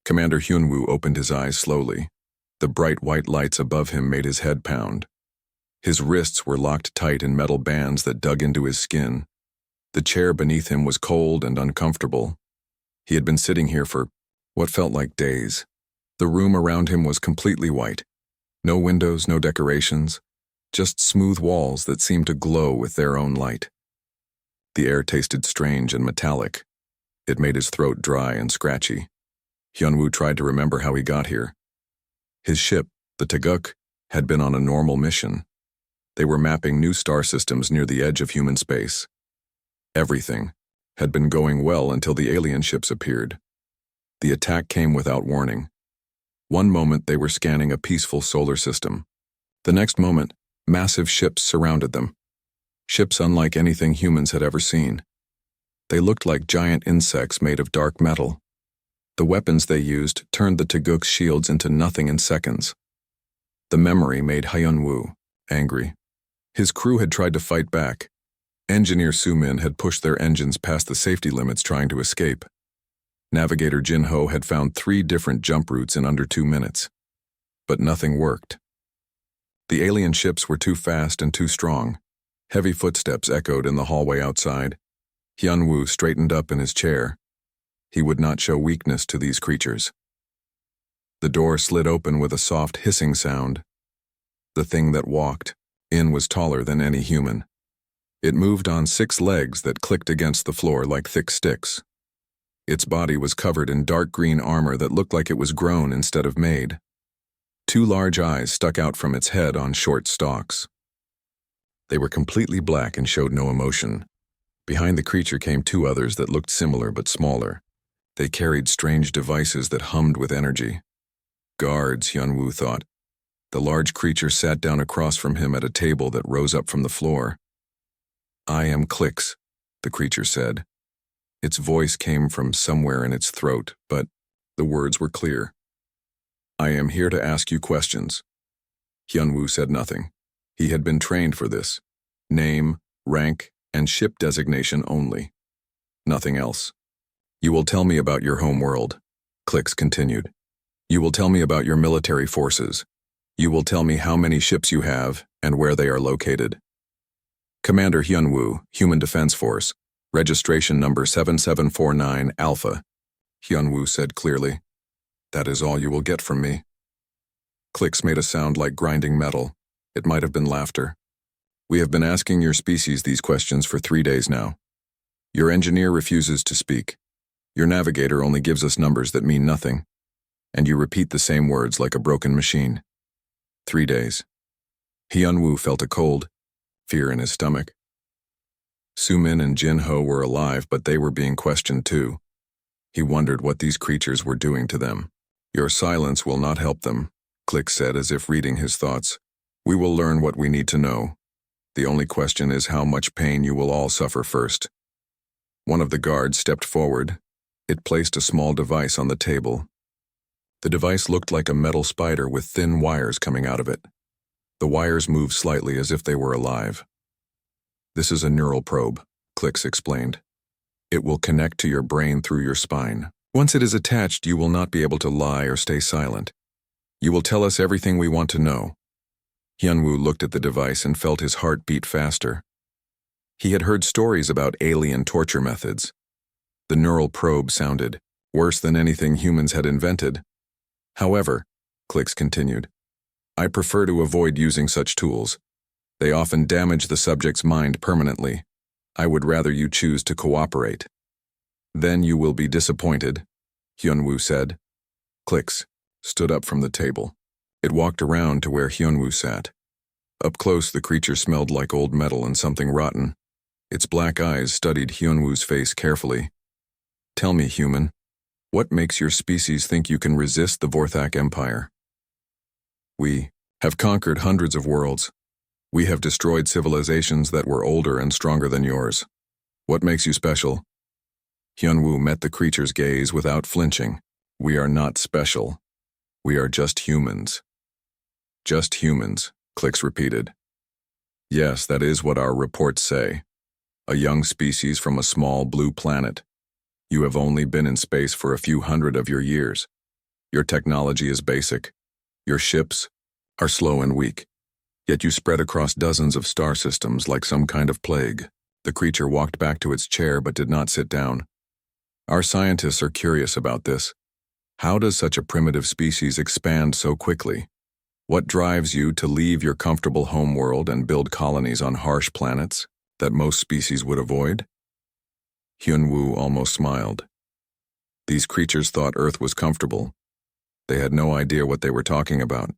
Commander Hyunwoo opened his eyes slowly. The bright white lights above him made his head pound. His wrists were locked tight in metal bands that dug into his skin. The chair beneath him was cold and uncomfortable. He had been sitting here for what felt like days. The room around him was completely white. No windows, no decorations, just smooth walls that seemed to glow with their own light. The air tasted strange and metallic. It made his throat dry and scratchy. Hyunwoo tried to remember how he got here. His ship, the Taeguk, had been on a normal mission. They were mapping new star systems near the edge of human space. Everything had been going well until the alien ships appeared. The attack came without warning. One moment they were scanning a peaceful solar system. The next moment, massive ships surrounded them. Ships unlike anything humans had ever seen. They looked like giant insects made of dark metal. The weapons they used turned the Taeguk's shields into nothing in seconds. The memory made Hyunwoo angry. His crew had tried to fight back. Engineer Soo-min had pushed their engines past the safety limits trying to escape. Navigator Jin-ho had found 3 different jump routes in under 2 minutes. But nothing worked. The alien ships were too fast and too strong. Heavy footsteps echoed in the hallway outside. Hyunwoo straightened up in his chair. He would not show weakness to these creatures. The door slid open with a soft hissing sound. The thing that walked in was taller than any human. It moved on 6 legs that clicked against the floor like thick sticks. Its body was covered in dark green armor that looked like it was grown instead of made. 2 large eyes stuck out from its head on short stalks. They were completely black and showed no emotion. Behind the creature came 2 others that looked similar but smaller. They carried strange devices that hummed with energy. Guards, Hyunwoo thought. The large creature sat down across from him at a table that rose up from the floor. "I am Clix," the creature said. Its voice came from somewhere in its throat, but the words were clear. "I am here to ask you questions." Hyunwoo said nothing. He had been trained for this. Name, rank, and ship designation only. Nothing else. "You will tell me about your home world," Clix continued. "You will tell me about your military forces. You will tell me how many ships you have and where they are located." "Commander Hyunwoo, Human Defense Force, registration number 7749 Alpha," Hyunwoo said clearly. "That is all you will get from me." Clicks made a sound like grinding metal. It might have been laughter. "We have been asking your species these questions for 3 days now. Your engineer refuses to speak. Your navigator only gives us numbers that mean nothing. And you repeat the same words like a broken machine. 3 days. Hyunwoo felt a cold, fear in his stomach. Soo-min and Jin-ho were alive, but they were being questioned too. He wondered what these creatures were doing to them. "Your silence will not help them," Click said as if reading his thoughts. "We will learn what we need to know. The only question is how much pain you will all suffer first." One of the guards stepped forward. It placed a small device on the table. The device looked like a metal spider with thin wires coming out of it. The wires moved slightly as if they were alive. "This is a neural probe," Clix explained. "It will connect to your brain through your spine. Once it is attached, you will not be able to lie or stay silent. You will tell us everything we want to know." Hyunwoo looked at the device and felt his heart beat faster. He had heard stories about alien torture methods. The neural probe sounded worse than anything humans had invented. "However," Clix continued, "I prefer to avoid using such tools. They often damage the subject's mind permanently. I would rather you choose to cooperate." "Then you will be disappointed," Hyunwoo said. Clix stood up from the table. It walked around to where Hyunwoo sat. Up close, the creature smelled like old metal and something rotten. Its black eyes studied Hyunwoo's face carefully. "Tell me, human, what makes your species think you can resist the Vorthak Empire?" "We have conquered hundreds of worlds. We have destroyed civilizations that were older and stronger than yours. What makes you special?" Hyunwoo met the creature's gaze without flinching. "We are not special. We are just humans." "Just humans," Clix repeated. "Yes, that is what our reports say. A young species from a small blue planet. You have only been in space for a few hundred of your years. Your technology is basic. Your ships are slow and weak. Yet you spread across dozens of star systems like some kind of plague. The creature walked back to its chair but did not sit down. Our scientists are curious about this. How does such a primitive species expand so quickly? What drives you to leave your comfortable homeworld and build colonies on harsh planets that most species would avoid? Hyun-woo almost smiled. These creatures thought Earth was comfortable. They had no idea what they were talking about.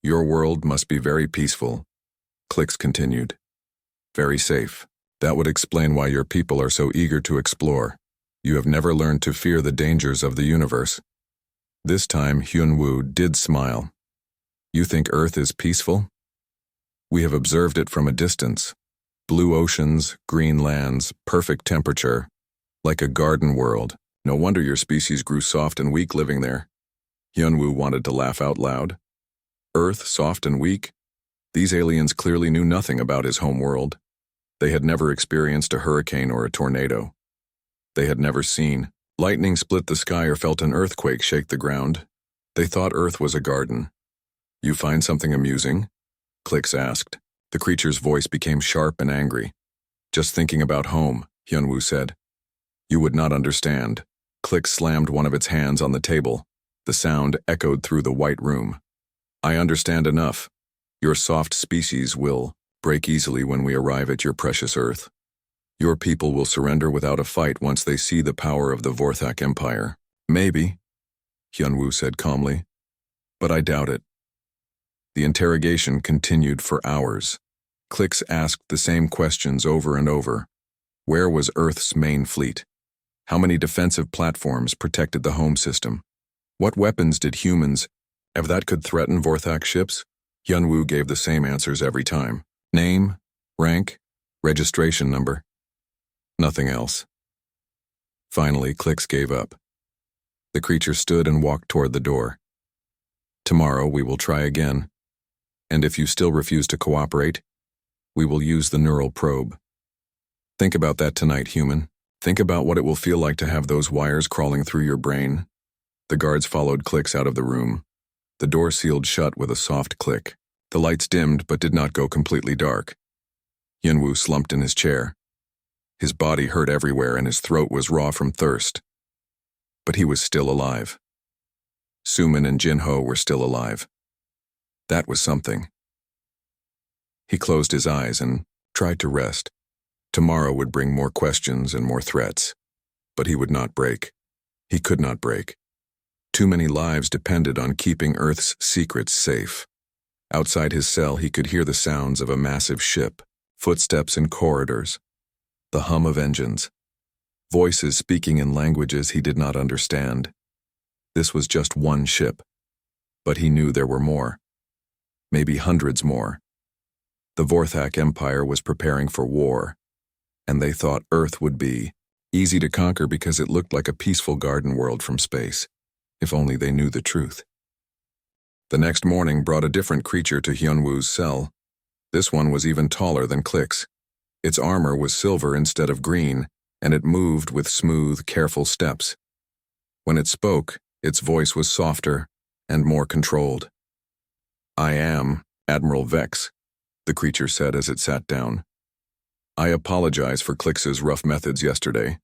Your world must be very peaceful, Clix continued. Very safe. That would explain why your people are so eager to explore. You have never learned to fear the dangers of the universe. This time, Hyun-woo did smile. You think Earth is peaceful? We have observed it from a distance. Blue oceans, green lands, perfect temperature. Like a garden world. No wonder your species grew soft and weak living there. Hyun-woo wanted to laugh out loud. Earth, soft and weak? These aliens clearly knew nothing about his home world. They had never experienced a hurricane or a tornado. They had never seen lightning split the sky or felt an earthquake shake the ground. They thought Earth was a garden. You find something amusing? Clix asked. The creature's voice became sharp and angry. Just thinking about home, Hyun-woo said. You would not understand. Clix slammed one of its hands on the table. The sound echoed through the white room. I understand enough. Your soft species will break easily when we arrive at your precious Earth. Your people will surrender without a fight once they see the power of the Vorthak Empire. Maybe, Hyun-woo said calmly. But I doubt it. The interrogation continued for hours. Clix asked the same questions over and over. Where was Earth's main fleet? How many defensive platforms protected the home system? What weapons did humans have that could threaten Vorthak ships? Hyun-woo gave the same answers every time. Name, rank, registration number. Nothing else. Finally, Clix gave up. The creature stood and walked toward the door. Tomorrow we will try again. And if you still refuse to cooperate, we will use the neural probe. Think about that tonight, human. Think about what it will feel like to have those wires crawling through your brain. The guards followed Clix out of the room. The door sealed shut with a soft click. The lights dimmed but did not go completely dark. Hyun-woo slumped in his chair. His body hurt everywhere and his throat was raw from thirst. But he was still alive. Sumin and Jin-ho were still alive. That was something. He closed his eyes and tried to rest. Tomorrow would bring more questions and more threats. But he would not break. He could not break. Too many lives depended on keeping Earth's secrets safe. Outside his cell, he could hear the sounds of a massive ship, footsteps in corridors, the hum of engines, voices speaking in languages he did not understand. This was just one ship, but he knew there were more, maybe hundreds more. The Vorthak Empire was preparing for war, and they thought Earth would be easy to conquer because it looked like a peaceful garden world from space, if only they knew the truth. The next morning brought a different creature to Hyun-woo's cell. This one was even taller than Clix. Its armor was silver instead of green, and it moved with smooth, careful steps. When it spoke, its voice was softer and more controlled. I am Admiral Vex, the creature said as it sat down. I apologize for Clix's rough methods yesterday.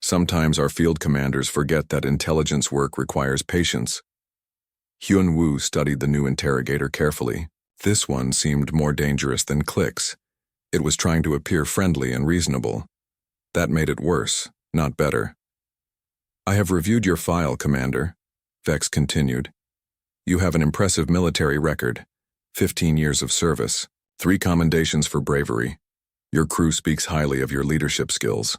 Sometimes our field commanders forget that intelligence work requires patience. Hyun-woo studied the new interrogator carefully. This one seemed more dangerous than Clix. It was trying to appear friendly and reasonable. That made it worse, not better. I have reviewed your file, Commander, Vex continued. You have an impressive military record, 15 years of service, 3 commendations for bravery. Your crew speaks highly of your leadership skills.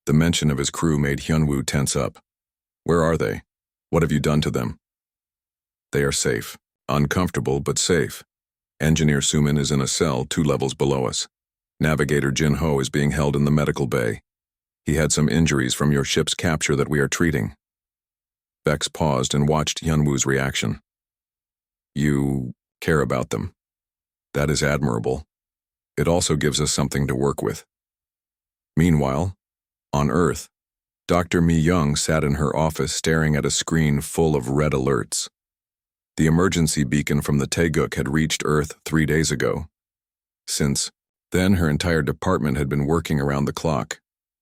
The mention of his crew made Hyun-woo tense up. Where are they? What have you done to them? They are safe. Uncomfortable, but safe. Engineer Sumin is in a cell 2 levels below us. Navigator Jin-ho is being held in the medical bay. He had some injuries from your ship's capture that we are treating. Vex paused and watched Hyun-woo's reaction. You care about them. That is admirable. It also gives us something to work with. Meanwhile, on Earth, Dr. Mi Young sat in her office staring at a screen full of red alerts. The emergency beacon from the Taeguk had reached Earth 3 days ago. Since then, her entire department had been working around the clock.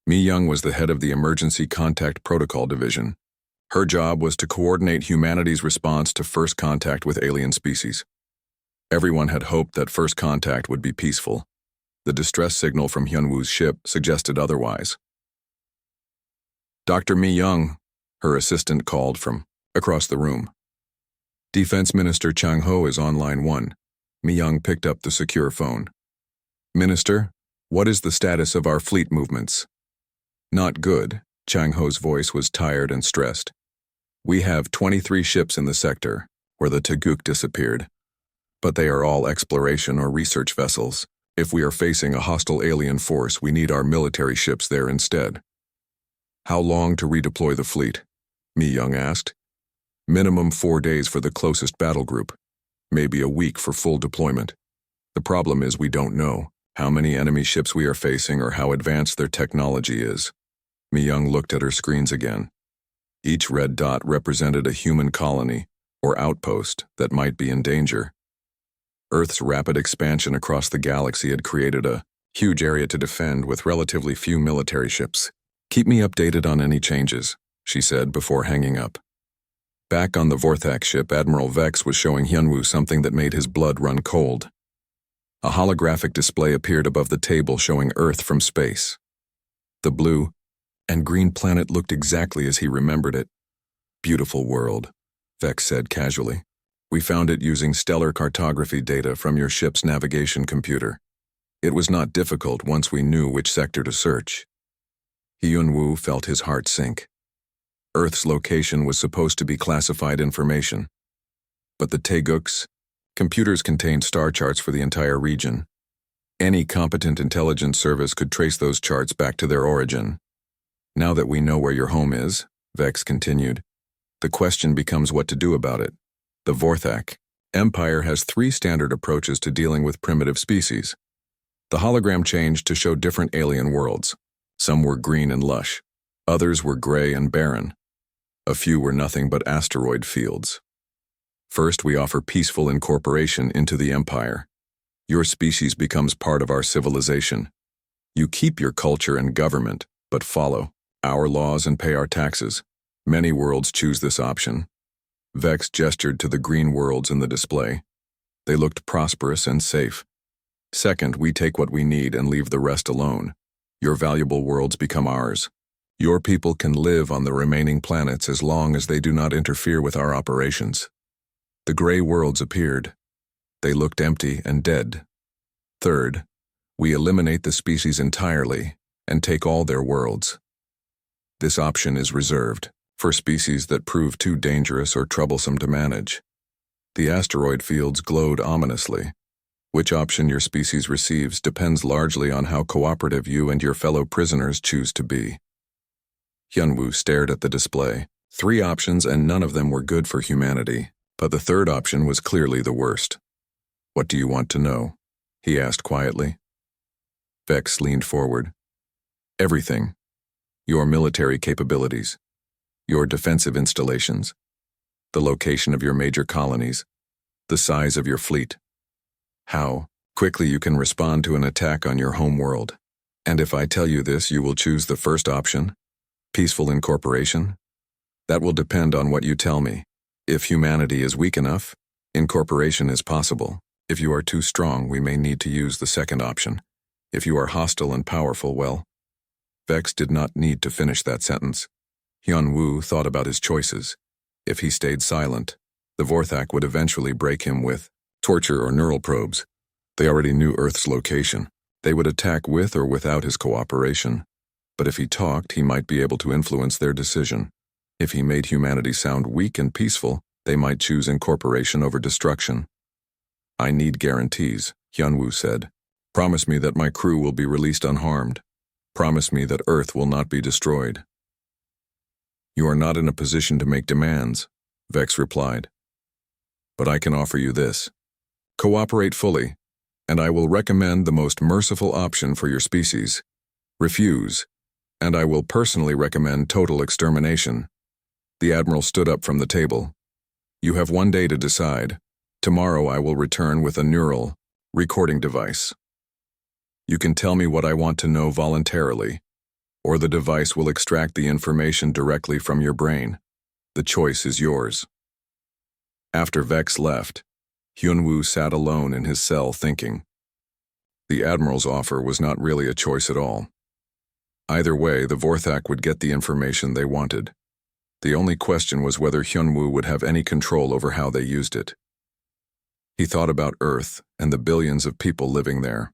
Mi Young was the head of the Emergency Contact Protocol Division. Her job was to coordinate humanity's response to first contact with alien species. Everyone had hoped that first contact would be peaceful. The distress signal from Hyunwoo's ship suggested otherwise. Dr. Mi Young, her assistant called from across the room. Defense Minister Chang Ho is on line 1. Mi Young picked up the secure phone. Minister, what is the status of our fleet movements? Not good. Chang Ho's voice was tired and stressed. We have 23 ships in the sector, where the Taeguk disappeared. But they are all exploration or research vessels. If we are facing a hostile alien force, we need our military ships there instead. How long to redeploy the fleet? Mi Young asked. Minimum 4 days for the closest battle group. Maybe a week for full deployment. The problem is we don't know how many enemy ships we are facing or how advanced their technology is. Mi Young looked at her screens again. Each red dot represented a human colony or outpost that might be in danger. Earth's rapid expansion across the galaxy had created a huge area to defend with relatively few military ships. Keep me updated on any changes, she said before hanging up. Back on the Vorthak ship, Admiral Vex was showing Hyunwoo something that made his blood run cold. A holographic display appeared above the table showing Earth from space. The blue and green planet looked exactly as he remembered it. Beautiful world, Vex said casually. We found it using stellar cartography data from your ship's navigation computer. It was not difficult once we knew which sector to search. Hyunwoo felt his heart sink. Earth's location was supposed to be classified information. But the Taeguk's computers contained star charts for the entire region. Any competent intelligence service could trace those charts back to their origin. Now that we know where your home is, Vex continued, the question becomes what to do about it. The Vorthak Empire has 3 standard approaches to dealing with primitive species. The hologram changed to show different alien worlds. Some were green and lush. Others were gray and barren. A few were nothing but asteroid fields. First, we offer peaceful incorporation into the Empire. Your species becomes part of our civilization. You keep your culture and government, but follow our laws and pay our taxes. Many worlds choose this option. Vex gestured to the green worlds in the display. They looked prosperous and safe. Second, we take what we need and leave the rest alone. Your valuable worlds become ours. Your people can live on the remaining planets as long as they do not interfere with our operations. The gray worlds appeared. They looked empty and dead. Third, we eliminate the species entirely and take all their worlds. This option is reserved for species that prove too dangerous or troublesome to manage. The asteroid fields glowed ominously. Which option your species receives depends largely on how cooperative you and your fellow prisoners choose to be. Hyunwoo stared at the display. 3 options and none of them were good for humanity, but the third option was clearly the worst. What do you want to know? He asked quietly. Vex leaned forward. Everything. Your military capabilities. Your defensive installations. The location of your major colonies. The size of your fleet. How quickly you can respond to an attack on your home world. And if I tell you this, you will choose the first option? Peaceful incorporation? That will depend on what you tell me. If humanity is weak enough, incorporation is possible. If you are too strong, we may need to use the second option. If you are hostile and powerful, well. Vex did not need to finish that sentence. Hyunwoo thought about his choices. If he stayed silent, the Vorthak would eventually break him with torture or neural probes. They already knew Earth's location. They would attack with or without his cooperation. But if he talked, he might be able to influence their decision. If he made humanity sound weak and peaceful, they might choose incorporation over destruction. I need guarantees, Hyunwoo said. Promise me that my crew will be released unharmed. Promise me that Earth will not be destroyed. You are not in a position to make demands, Vex replied. But I can offer you this. Cooperate fully, and I will recommend the most merciful option for your species. Refuse, and I will personally recommend total extermination. The Admiral stood up from the table. You have 1 day to decide. Tomorrow I will return with a neural recording device. You can tell me what I want to know voluntarily, or the device will extract the information directly from your brain. The choice is yours. After Vex left, Hyunwoo sat alone in his cell thinking. The Admiral's offer was not really a choice at all. Either way, the Vorthak would get the information they wanted. The only question was whether Hyunwoo would have any control over how they used it. He thought about Earth and the billions of people living there.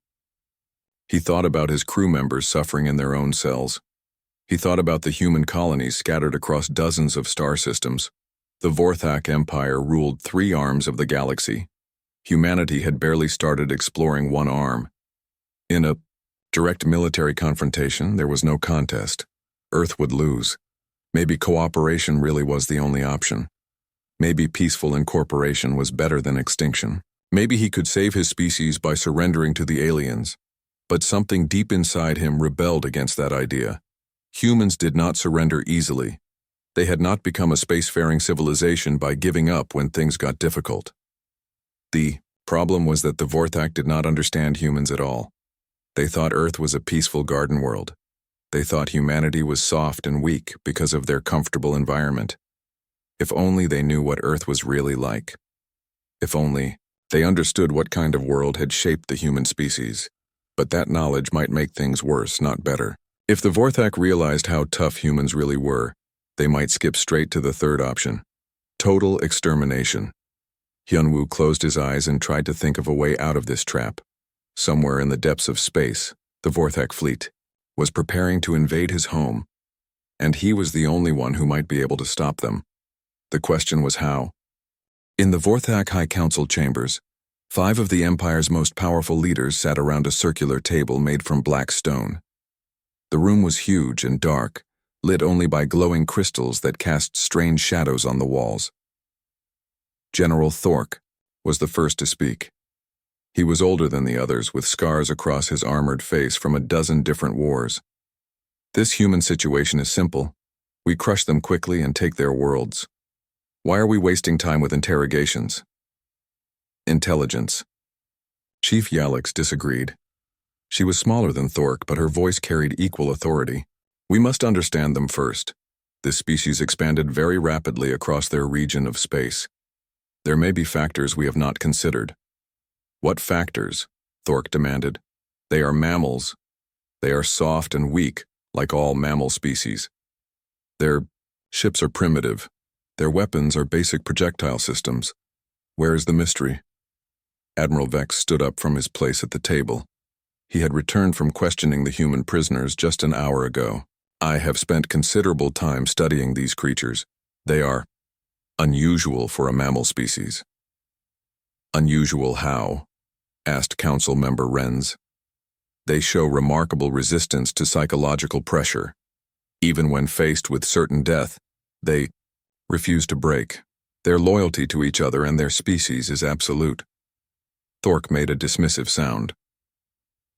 He thought about his crew members suffering in their own cells. He thought about the human colonies scattered across dozens of star systems. The Vorthak Empire ruled 3 arms of the galaxy. Humanity had barely started exploring one arm. In a direct military confrontation, there was no contest. Earth would lose. Maybe cooperation really was the only option. Maybe peaceful incorporation was better than extinction. Maybe he could save his species by surrendering to the aliens. But something deep inside him rebelled against that idea. Humans did not surrender easily. They had not become a spacefaring civilization by giving up when things got difficult. The problem was that the Vorthak did not understand humans at all. They thought Earth was a peaceful garden world. They thought humanity was soft and weak because of their comfortable environment. If only they knew what Earth was really like. If only they understood what kind of world had shaped the human species. But that knowledge might make things worse, not better. If the Vorthak realized how tough humans really were, they might skip straight to the third option: total extermination. Hyunwoo closed his eyes and tried to think of a way out of this trap. Somewhere in the depths of space, the Vorthak fleet was preparing to invade his home, and he was the only one who might be able to stop them. The question was how. In the Vorthak High Council chambers, 5 of the Empire's most powerful leaders sat around a circular table made from black stone. The room was huge and dark, lit only by glowing crystals that cast strange shadows on the walls. General Thork was the first to speak. He was older than the others, with scars across his armored face from a dozen different wars. This human situation is simple. We crush them quickly and take their worlds. Why are we wasting time with interrogations? Intelligence. Chief Yalix disagreed. She was smaller than Thork, but her voice carried equal authority. We must understand them first. This species expanded very rapidly across their region of space. There may be factors we have not considered. What factors? Thork demanded. They are mammals. They are soft and weak, like all mammal species. Their ships are primitive. Their weapons are basic projectile systems. Where is the mystery? Admiral Vex stood up from his place at the table. He had returned from questioning the human prisoners just an hour ago. I have spent considerable time studying these creatures. They are unusual for a mammal species. Unusual how? Asked Council Member Renz. They show remarkable resistance to psychological pressure. Even when faced with certain death, they refuse to break. Their loyalty to each other and their species is absolute. Thork made a dismissive sound.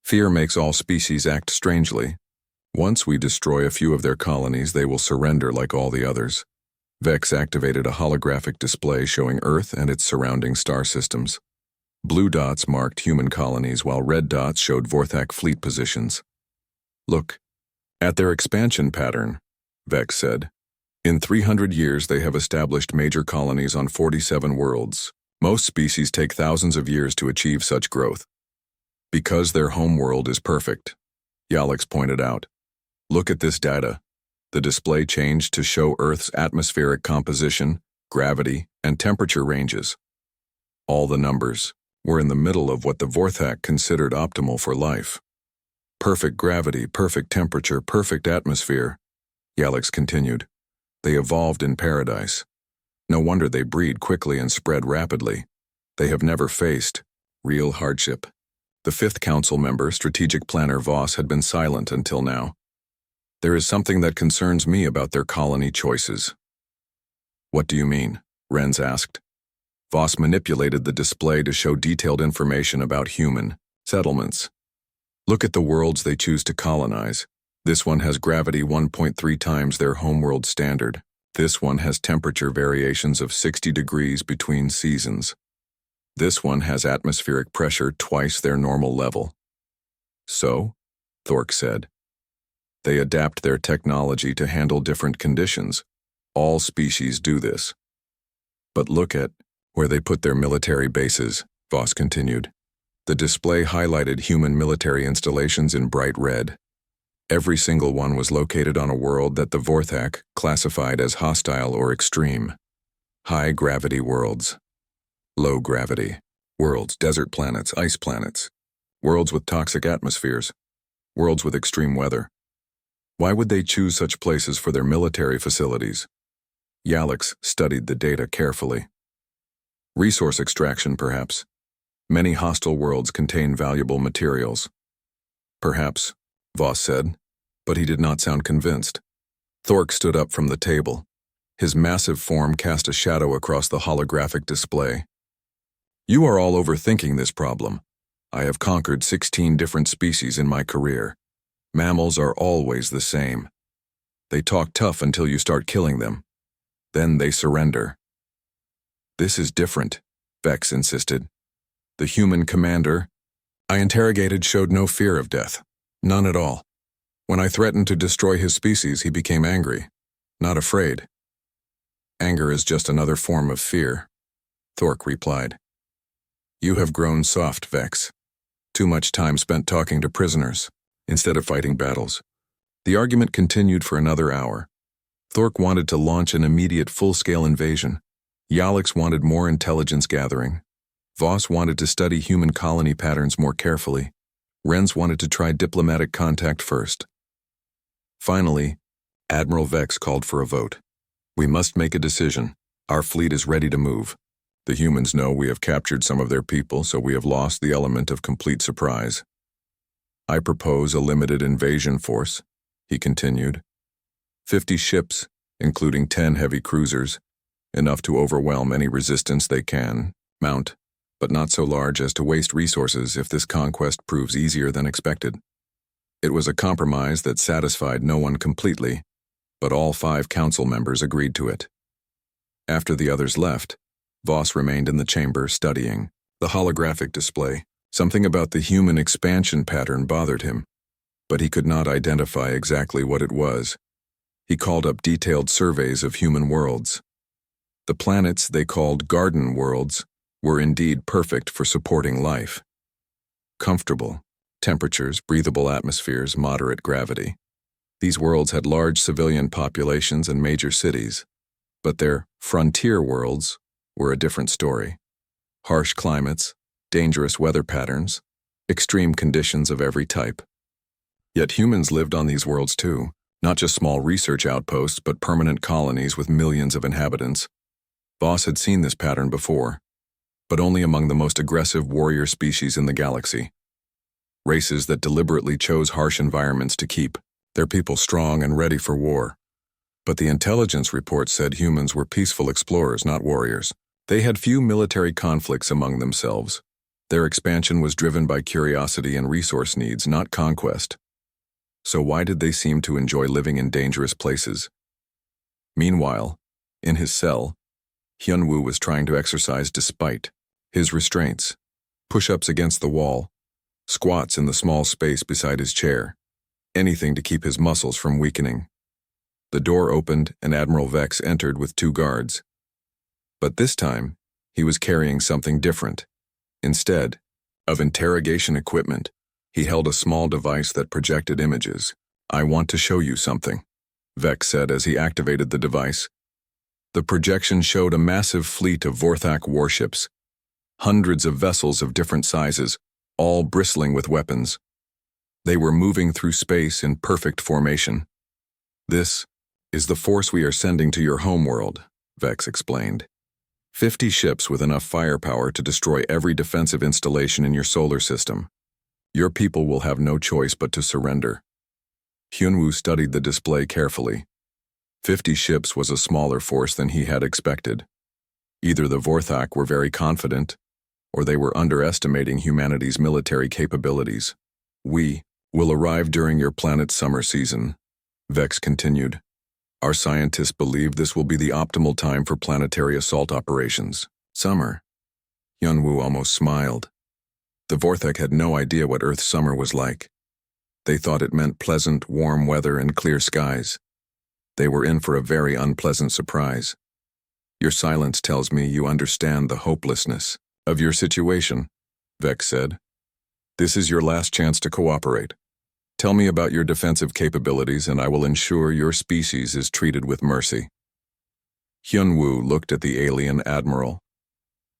Fear makes all species act strangely. Once we destroy a few of their colonies, they will surrender like all the others. Vex activated a holographic display showing Earth and its surrounding star systems. Blue dots marked human colonies, while red dots showed Vorthak fleet positions. Look at their expansion pattern, Vex said. In 300 years, they have established major colonies on 47 worlds. Most species take thousands of years to achieve such growth. Because their home world is perfect, Yalix pointed out. Look at this data. The display changed to show Earth's atmospheric composition, gravity, and temperature ranges. All the numbers were in the middle of what the Vorthak considered optimal for life. Perfect gravity, perfect temperature, perfect atmosphere, Yalix continued. They evolved in paradise. No wonder they breed quickly and spread rapidly. They have never faced real hardship. The 5th council member, strategic planner Voss, had been silent until now. There is something that concerns me about their colony choices. What do you mean? Renz asked. Voss manipulated the display to show detailed information about human settlements. Look at the worlds they choose to colonize. This one has gravity 1.3 times their homeworld standard. This one has temperature variations of 60 degrees between seasons. This one has atmospheric pressure twice their normal level. So, Thork said, they adapt their technology to handle different conditions. All species do this. But look at where they put their military bases, Voss continued. The display highlighted human military installations in bright red. Every single one was located on a world that the Vorthak classified as hostile or extreme. High-gravity worlds. Low-gravity worlds, desert planets, ice planets. Worlds with toxic atmospheres. Worlds with extreme weather. Why would they choose such places for their military facilities? Yalix studied the data carefully. Resource extraction, perhaps. Many hostile worlds contain valuable materials. Perhaps, Voss said, but he did not sound convinced. Thork stood up from the table. His massive form cast a shadow across the holographic display. You are all overthinking this problem. I have conquered 16 different species in my career. Mammals are always the same. They talk tough until you start killing them. Then they surrender. This is different, Vex insisted. The human commander I interrogated showed no fear of death. None at all. When I threatened to destroy his species, he became angry, not afraid. Anger is just another form of fear, Thork replied. You have grown soft, Vex. Too much time spent talking to prisoners, instead of fighting battles. The argument continued for another hour. Thork wanted to launch an immediate full-scale invasion. Yalix wanted more intelligence gathering. Voss wanted to study human colony patterns more carefully. Renz wanted to try diplomatic contact first. Finally, Admiral Vex called for a vote. We must make a decision. Our fleet is ready to move. The humans know we have captured some of their people, so we have lost the element of complete surprise. I propose a limited invasion force, he continued. 50 ships, including 10 heavy cruisers, enough to overwhelm any resistance they can mount, but not so large as to waste resources if this conquest proves easier than expected. It was a compromise that satisfied no one completely, but all 5 council members agreed to it. After the others left, Voss remained in the chamber studying the holographic display. Something about the human expansion pattern bothered him, but he could not identify exactly what it was. He called up detailed surveys of human worlds. The planets they called garden worlds were indeed perfect for supporting life. Comfortable temperatures, breathable atmospheres, moderate gravity. These worlds had large civilian populations and major cities, but their frontier worlds were a different story. Harsh climates, dangerous weather patterns, extreme conditions of every type. Yet humans lived on these worlds too, not just small research outposts, but permanent colonies with millions of inhabitants. Voss had seen this pattern before, but only among the most aggressive warrior species in the galaxy. Races that deliberately chose harsh environments to keep their people strong and ready for war. But the intelligence report said humans were peaceful explorers, not warriors. They had few military conflicts among themselves. Their expansion was driven by curiosity and resource needs, not conquest. So why did they seem to enjoy living in dangerous places? Meanwhile, in his cell, Hyunwoo was trying to exercise despite his restraints. Push-ups against the wall, squats in the small space beside his chair. Anything to keep his muscles from weakening. The door opened and Admiral Vex entered with 2 guards. But this time, he was carrying something different. Instead of interrogation equipment, he held a small device that projected images. I want to show you something, Vex said as he activated the device. The projection showed a massive fleet of Vorthak warships, hundreds of vessels of different sizes, all bristling with weapons. They were moving through space in perfect formation. This is the force we are sending to your homeworld, Vex explained. 50 ships with enough firepower to destroy every defensive installation in your solar system. Your people will have no choice but to surrender. Hyunwoo studied the display carefully. 50 ships was a smaller force than he had expected. Either the Vorthak were very confident, or they were underestimating humanity's military capabilities. We will arrive during your planet's summer season, Vex continued. Our scientists believe this will be the optimal time for planetary assault operations. Summer. Hyunwoo almost smiled. The Vorthak had no idea what Earth's summer was like. They thought it meant pleasant, warm weather and clear skies. They were in for a very unpleasant surprise. Your silence tells me you understand the hopelessness of your situation, Vex said. This is your last chance to cooperate. Tell me about your defensive capabilities and I will ensure your species is treated with mercy. Hyunwoo looked at the alien admiral.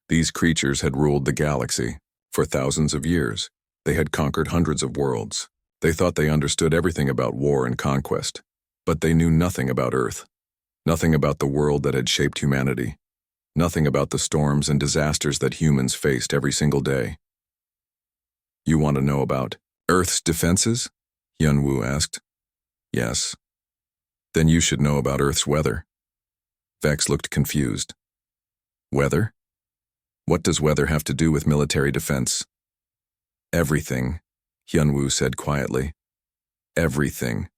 These creatures had ruled the galaxy. For thousands of years, they had conquered hundreds of worlds. They thought they understood everything about war and conquest, but they knew nothing about Earth, nothing about the world that had shaped humanity, nothing about the storms and disasters that humans faced every single day. You want to know about Earth's defenses? Hyunwoo asked. Yes. Then you should know about Earth's weather. Vex looked confused. Weather? What does weather have to do with military defense? Everything, Hyunwoo said quietly. Everything.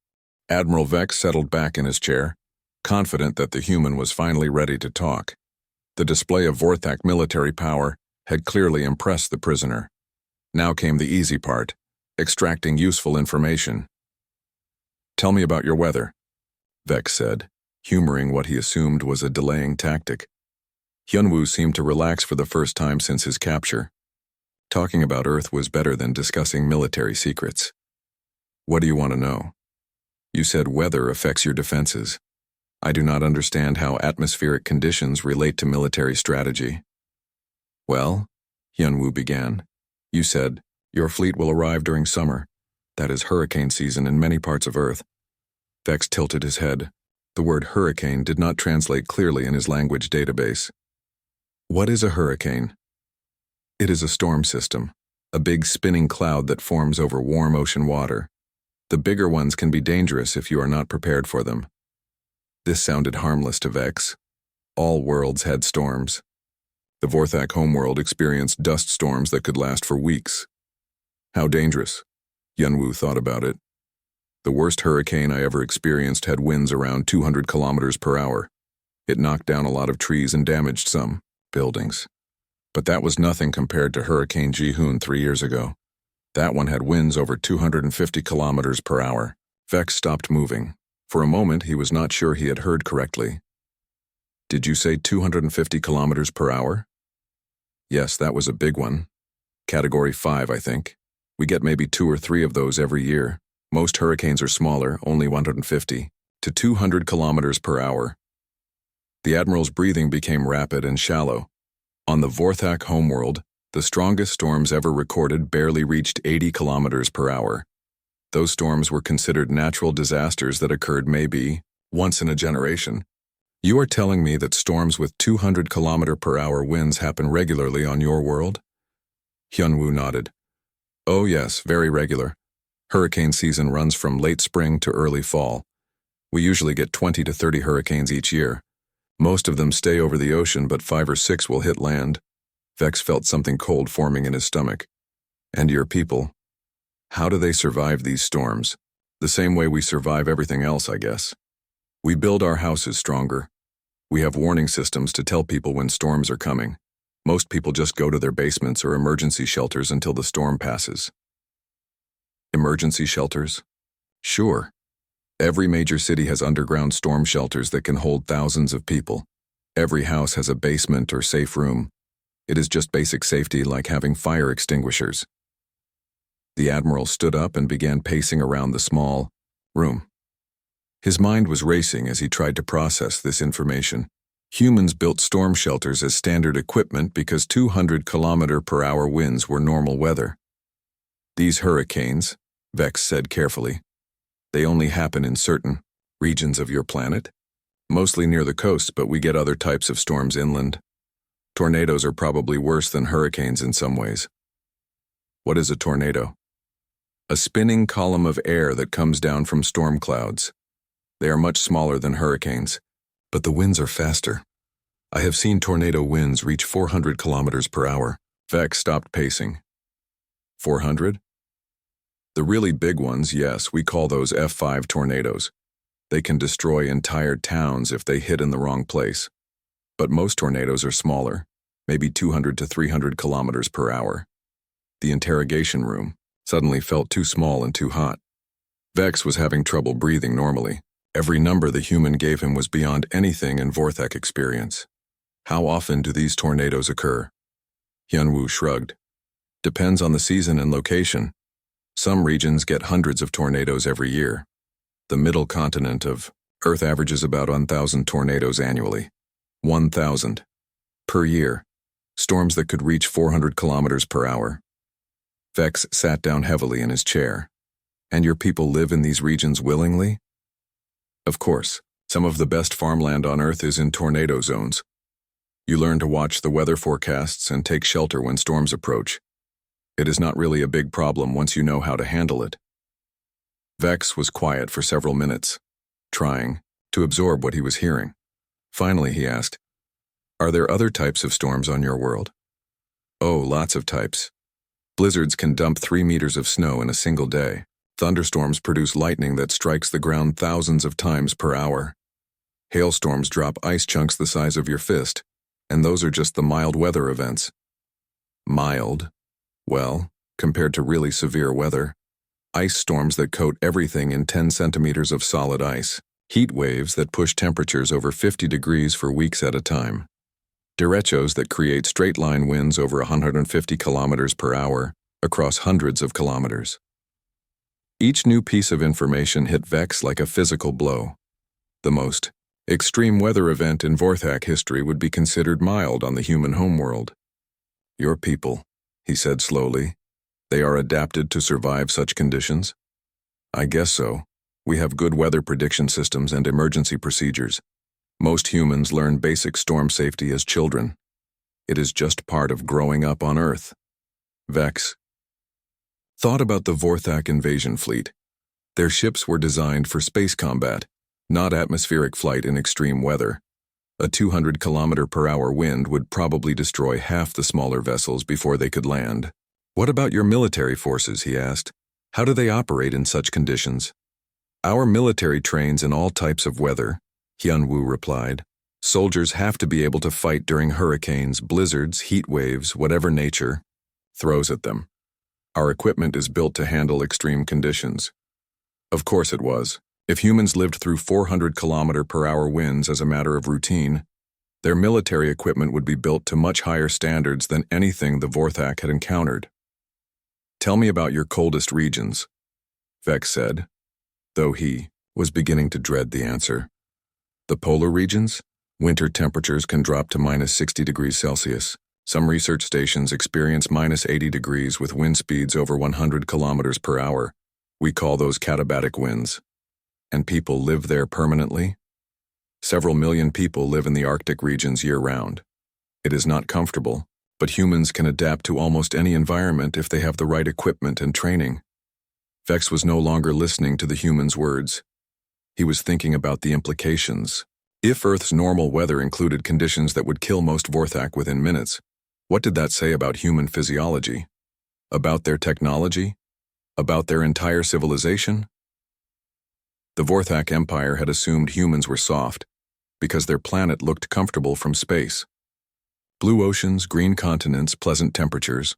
Admiral Vex settled back in his chair, confident that the human was finally ready to talk. The display of Vorthak military power had clearly impressed the prisoner. Now came the easy part, extracting useful information. Tell me about your weather, Vex said, humoring what he assumed was a delaying tactic. Hyunwoo seemed to relax for the first time since his capture. Talking about Earth was better than discussing military secrets. What do you want to know? You said weather affects your defenses. I do not understand how atmospheric conditions relate to military strategy. Well, Hyunwoo began, you said, your fleet will arrive during summer. That is hurricane season in many parts of Earth. Vex tilted his head. The word hurricane did not translate clearly in his language database. What is a hurricane? It is a storm system, a big spinning cloud that forms over warm ocean water. The bigger ones can be dangerous if you are not prepared for them. This sounded harmless to Vex. All worlds had storms. The Vorthak homeworld experienced dust storms that could last for weeks. How dangerous? Hyunwoo thought about it. The worst hurricane I ever experienced had winds around 200 kilometers per hour. It knocked down a lot of trees and damaged some buildings. But that was nothing compared to Hurricane Ji-hoon 3 years ago. That one had winds over 250 kilometers per hour. Vex stopped moving. For a moment, he was not sure he had heard correctly. Did you say 250 kilometers per hour? Yes, that was a big one. Category 5, I think. We get maybe 2 or 3 of those every year. Most hurricanes are smaller, only 150 to 200 kilometers per hour. The Admiral's breathing became rapid and shallow. On the Vorthak homeworld, the strongest storms ever recorded barely reached 80 kilometers per hour. Those storms were considered natural disasters that occurred maybe once in a generation. You are telling me that storms with 200 kilometer per hour winds happen regularly on your world? Hyunwoo nodded. Oh yes, very regular. Hurricane season runs from late spring to early fall. We usually get 20 to 30 hurricanes each year. Most of them stay over the ocean, but 5 or 6 will hit land. Vex felt something cold forming in his stomach. And your people? How do they survive these storms? The same way we survive everything else, I guess. We build our houses stronger. We have warning systems to tell people when storms are coming. Most people just go to their basements or emergency shelters until the storm passes. Emergency shelters? Sure. Every major city has underground storm shelters that can hold thousands of people. Every house has a basement or safe room. It is just basic safety, like having fire extinguishers. The Admiral stood up and began pacing around the small room. His mind was racing as he tried to process this information. Humans built storm shelters as standard equipment because 200 kilometer per hour winds were normal weather. These hurricanes, Vex said carefully, they only happen in certain regions of your planet, mostly near the coast, but we get other types of storms inland. Tornadoes are probably worse than hurricanes in some ways. What is a tornado? A spinning column of air that comes down from storm clouds. They are much smaller than hurricanes, but the winds are faster. I have seen tornado winds reach 400 kilometers per hour. Vex stopped pacing. 400? The really big ones, yes, we call those F5 tornadoes. They can destroy entire towns if they hit in the wrong place. But most tornadoes are smaller, maybe 200 to 300 kilometers per hour. The interrogation room suddenly felt too small and too hot. Vex was having trouble breathing normally. Every number the human gave him was beyond anything in Vorthak experience. How often do these tornadoes occur? Hyunwoo shrugged. Depends on the season and location. Some regions get hundreds of tornadoes every year. The middle continent of Earth averages about 1,000 tornadoes annually. 1,000 per year. Storms that could reach 400 kilometers per hour. Vex sat down heavily in his chair. And your people live in these regions willingly? Of course, some of the best farmland on Earth is in tornado zones. You learn to watch the weather forecasts and take shelter when storms approach. It is not really a big problem once you know how to handle it. Vex was quiet for several minutes, trying to absorb what he was hearing. Finally, he asked, "Are there other types of storms on your world?" "Oh, lots of types. Blizzards can dump 3 meters of snow in a single day. Thunderstorms produce lightning that strikes the ground thousands of times per hour. Hailstorms drop ice chunks the size of your fist, and those are just the mild weather events." Mild? Well, compared to really severe weather. Ice storms that coat everything in 10 centimeters of solid ice. Heat waves that push temperatures over 50 degrees for weeks at a time. Derechos that create straight-line winds over 150 kilometers per hour across hundreds of kilometers. Each new piece of information hit Vex like a physical blow. The most extreme weather event in Vorthak history would be considered mild on the human homeworld. "Your people," he said slowly, "they are adapted to survive such conditions?" "I guess so. We have good weather prediction systems and emergency procedures. Most humans learn basic storm safety as children. It is just part of growing up on Earth." Vex thought about the Vorthak invasion fleet. Their ships were designed for space combat, not atmospheric flight in extreme weather. A 200-kilometer-per-hour wind would probably destroy half the smaller vessels before they could land. "What about your military forces?" he asked. "How do they operate in such conditions?" "Our military trains in all types of weather," Hyunwoo replied. "Soldiers have to be able to fight during hurricanes, blizzards, heat waves, whatever nature throws at them. Our equipment is built to handle extreme conditions." Of course it was. If humans lived through 400-kilometer-per-hour winds as a matter of routine, their military equipment would be built to much higher standards than anything the Vorthak had encountered. "Tell me about your coldest regions," Vex said, though he was beginning to dread the answer. "The polar regions? Winter temperatures can drop to minus 60 degrees Celsius. Some research stations experience minus 80 degrees with wind speeds over 100 kilometers per hour. We call those katabatic winds. And people live there permanently? Several million people live in the Arctic regions year-round. It is not comfortable, but humans can adapt to almost any environment if they have the right equipment and training." Vex was no longer listening to the human's words. He was thinking about the implications. If Earth's normal weather included conditions that would kill most Vorthak within minutes, what did that say about human physiology? About their technology? About their entire civilization? The Vorthak Empire had assumed humans were soft, because their planet looked comfortable from space. Blue oceans, green continents, pleasant temperatures.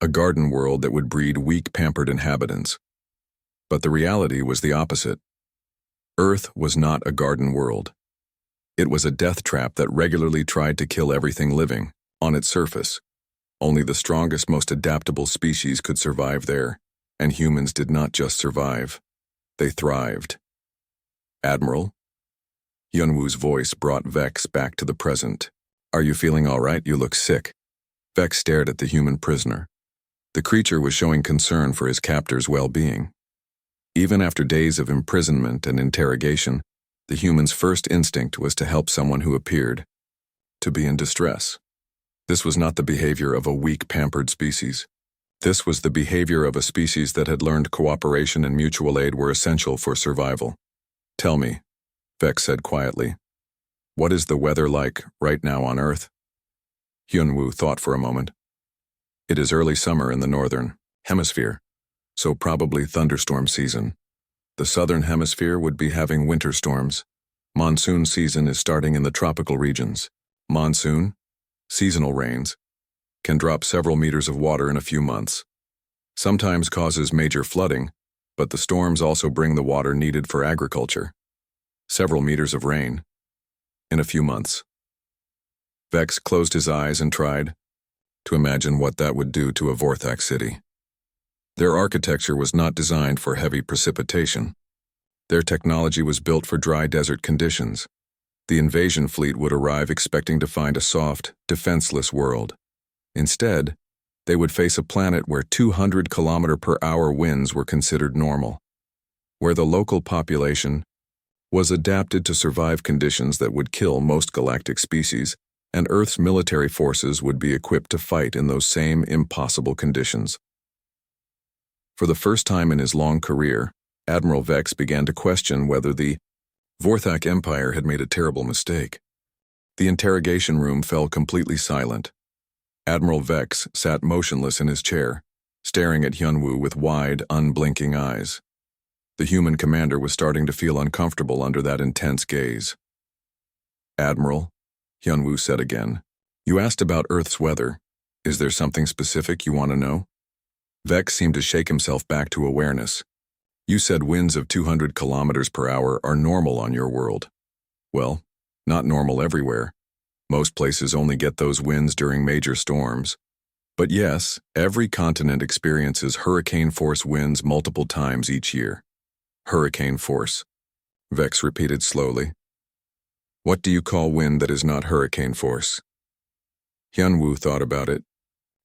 A garden world that would breed weak, pampered inhabitants. But the reality was the opposite. Earth was not a garden world. It was a death trap that regularly tried to kill everything living on its surface. Only the strongest, most adaptable species could survive there, and humans did not just survive. They thrived. "Admiral?" Hyunwoo's voice brought Vex back to the present. "Are you feeling all right? You look sick." Vex stared at the human prisoner. The creature was showing concern for his captor's well-being. Even after days of imprisonment and interrogation, the human's first instinct was to help someone who appeared to be in distress. This was not the behavior of a weak, pampered species. This was the behavior of a species that had learned cooperation and mutual aid were essential for survival. "Tell me," Vex said quietly, "what is the weather like right now on Earth?" Hyunwoo thought for a moment. "It is early summer in the northern hemisphere. so probably thunderstorm season. The southern hemisphere would be having winter storms. Monsoon season is starting in the tropical regions. Monsoon, seasonal rains, can drop several meters of water in a few months. Sometimes causes major flooding, but the storms also bring the water needed for agriculture. Several meters of rain in a few months. Vex closed his eyes and tried to imagine what that would do to a Vorthak city. Their architecture was not designed for heavy precipitation. Their technology was built for dry desert conditions. The invasion fleet would arrive expecting to find a soft, defenseless world. Instead, they would face a planet where 200-kilometer-per-hour winds were considered normal, where the local population was adapted to survive conditions that would kill most galactic species, and Earth's military forces would be equipped to fight in those same impossible conditions. For the first time in his long career, Admiral Vex began to question whether the Vorthak Empire had made a terrible mistake. The interrogation room fell completely silent. Admiral Vex sat motionless in his chair, staring at Hyunwoo with wide, unblinking eyes. The human commander was starting to feel uncomfortable under that intense gaze. "Admiral," Hyunwoo said again, "you asked about Earth's weather. Is there something specific you want to know?" Vex seemed to shake himself back to awareness. "You said winds of 200 kilometers per hour are normal on your world." "Well, not normal everywhere. Most places only get those winds during major storms. But yes, every continent experiences hurricane-force winds multiple times each year." "Hurricane force," Vex repeated slowly. "What do you call wind that is not hurricane force?" Hyunwoo thought about it.